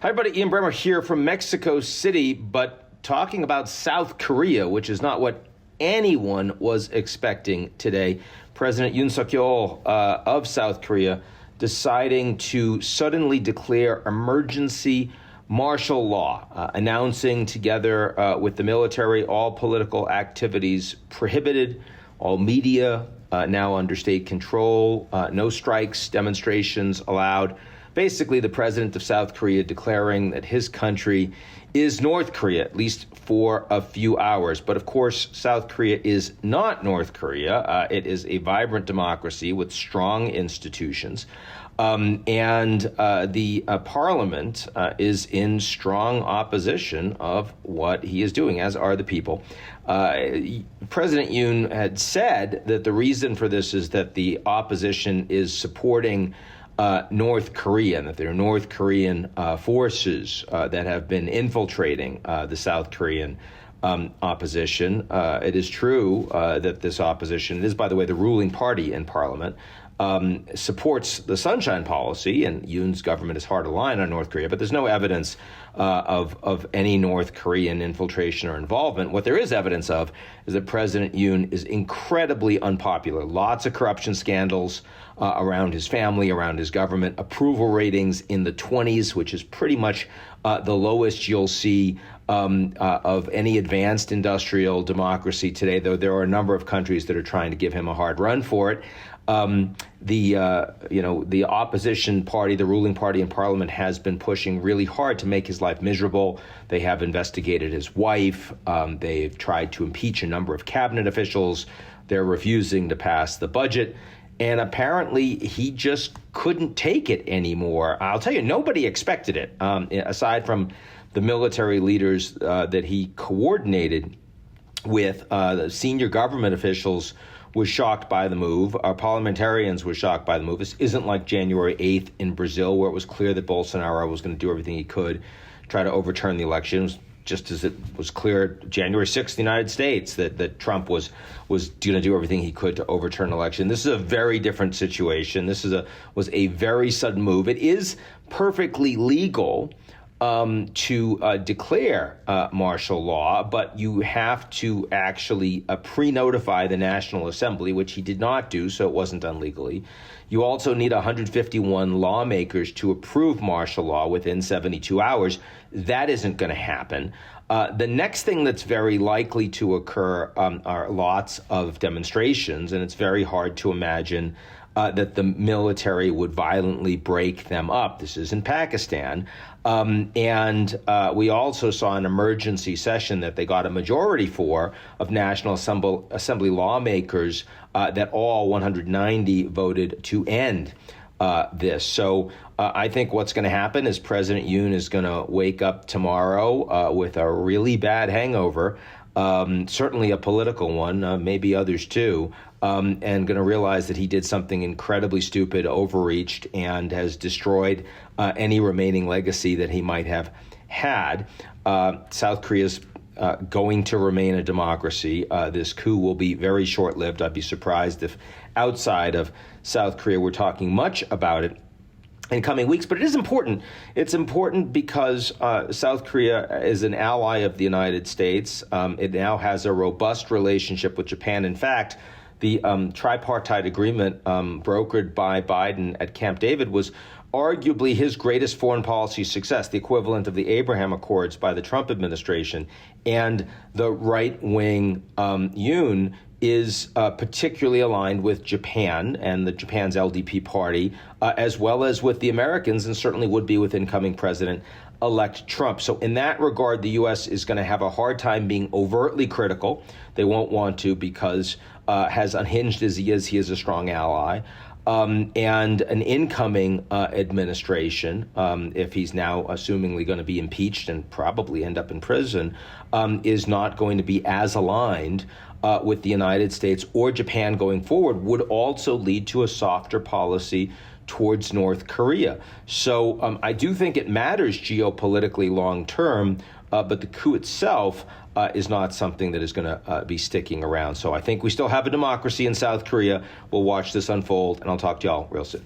Hi, everybody. Ian Bremmer here from Mexico City, but talking about South Korea, which is not what anyone was expecting today. President Yoon Yeol of South Korea deciding to suddenly declare emergency martial law, announcing together with the military all political activities prohibited, all media now under state control, no strikes, demonstrations allowed. Basically, the president of South Korea declaring that his country is North Korea, at least for a few hours. But of course, South Korea is not North Korea. It is a vibrant democracy with strong institutions. And the parliament is in strong opposition of what he is doing, as are the people. President Yoon had said that the reason for this is that the opposition is supporting North Korea, and that there are North Korean forces that have been infiltrating the South Korean opposition. It is true that this opposition, it is, by the way, the ruling party in parliament, supports the Sunshine Policy, and Yoon's government is hard to line on North Korea, but there's no evidence of any North Korean infiltration or involvement. What there is evidence of is that President Yoon is incredibly unpopular. Lots of corruption scandals around his family, around his government, approval ratings in the 20s, which is pretty much the lowest you'll see of any advanced industrial democracy today, though there are a number of countries that are trying to give him a hard run for it. The opposition party, the ruling party in parliament, has been pushing really hard to make his life miserable. They have investigated his wife. They've tried to impeach a number of cabinet officials. They're refusing to pass the budget. And apparently he just couldn't take it anymore. I'll tell you, nobody expected it, aside from the military leaders that he coordinated with. The senior government officials was shocked by the move. Our parliamentarians were shocked by the move. This isn't like January 8th in Brazil, where it was clear that Bolsonaro was going to do everything he could, try to overturn the elections, just as it was clear January 6th in the United States that Trump was going to do everything he could to overturn an election. This is a very different situation. This was a very sudden move. It is perfectly legal to declare martial law, but you have to actually pre-notify the National Assembly, which he did not do, so it wasn't done legally. You also need 151 lawmakers to approve martial law within 72 hours. That isn't going to happen. The next thing that's very likely to occur are lots of demonstrations, and it's very hard to imagine that the military would violently break them up. This is in Pakistan. And we also saw an emergency session that they got a majority for of National Assembly lawmakers that all 190 voted to end this. So I think what's going to happen is President Yoon is going to wake up tomorrow with a really bad hangover, certainly a political one, maybe others too, and going to realize that he did something incredibly stupid, overreached, and has destroyed any remaining legacy that he might have had. South Korea's going to remain a democracy. This coup will be very short-lived. I'd be surprised if outside of South Korea we're talking much about it in coming weeks, but it is important. It's important because South Korea is an ally of the United States. It now has a robust relationship with Japan. In fact, the tripartite agreement brokered by Biden at Camp David was arguably his greatest foreign policy success, the equivalent of the Abraham Accords by the Trump administration. And the right-wing Yoon is particularly aligned with Japan and Japan's LDP party, as well as with the Americans, and certainly would be with incoming President-elect Trump. So in that regard, the U.S. is going to have a hard time being overtly critical. They won't want to because, as unhinged as he is a strong ally. And an incoming administration, if he's now assumingly going to be impeached and probably end up in prison, is not going to be as aligned with the United States or Japan going forward, would also lead to a softer policy towards North Korea. So I do think it matters geopolitically long term, but the coup itself is not something that is going to be sticking around. So I think we still have a democracy in South Korea. We'll watch this unfold, and I'll talk to y'all real soon.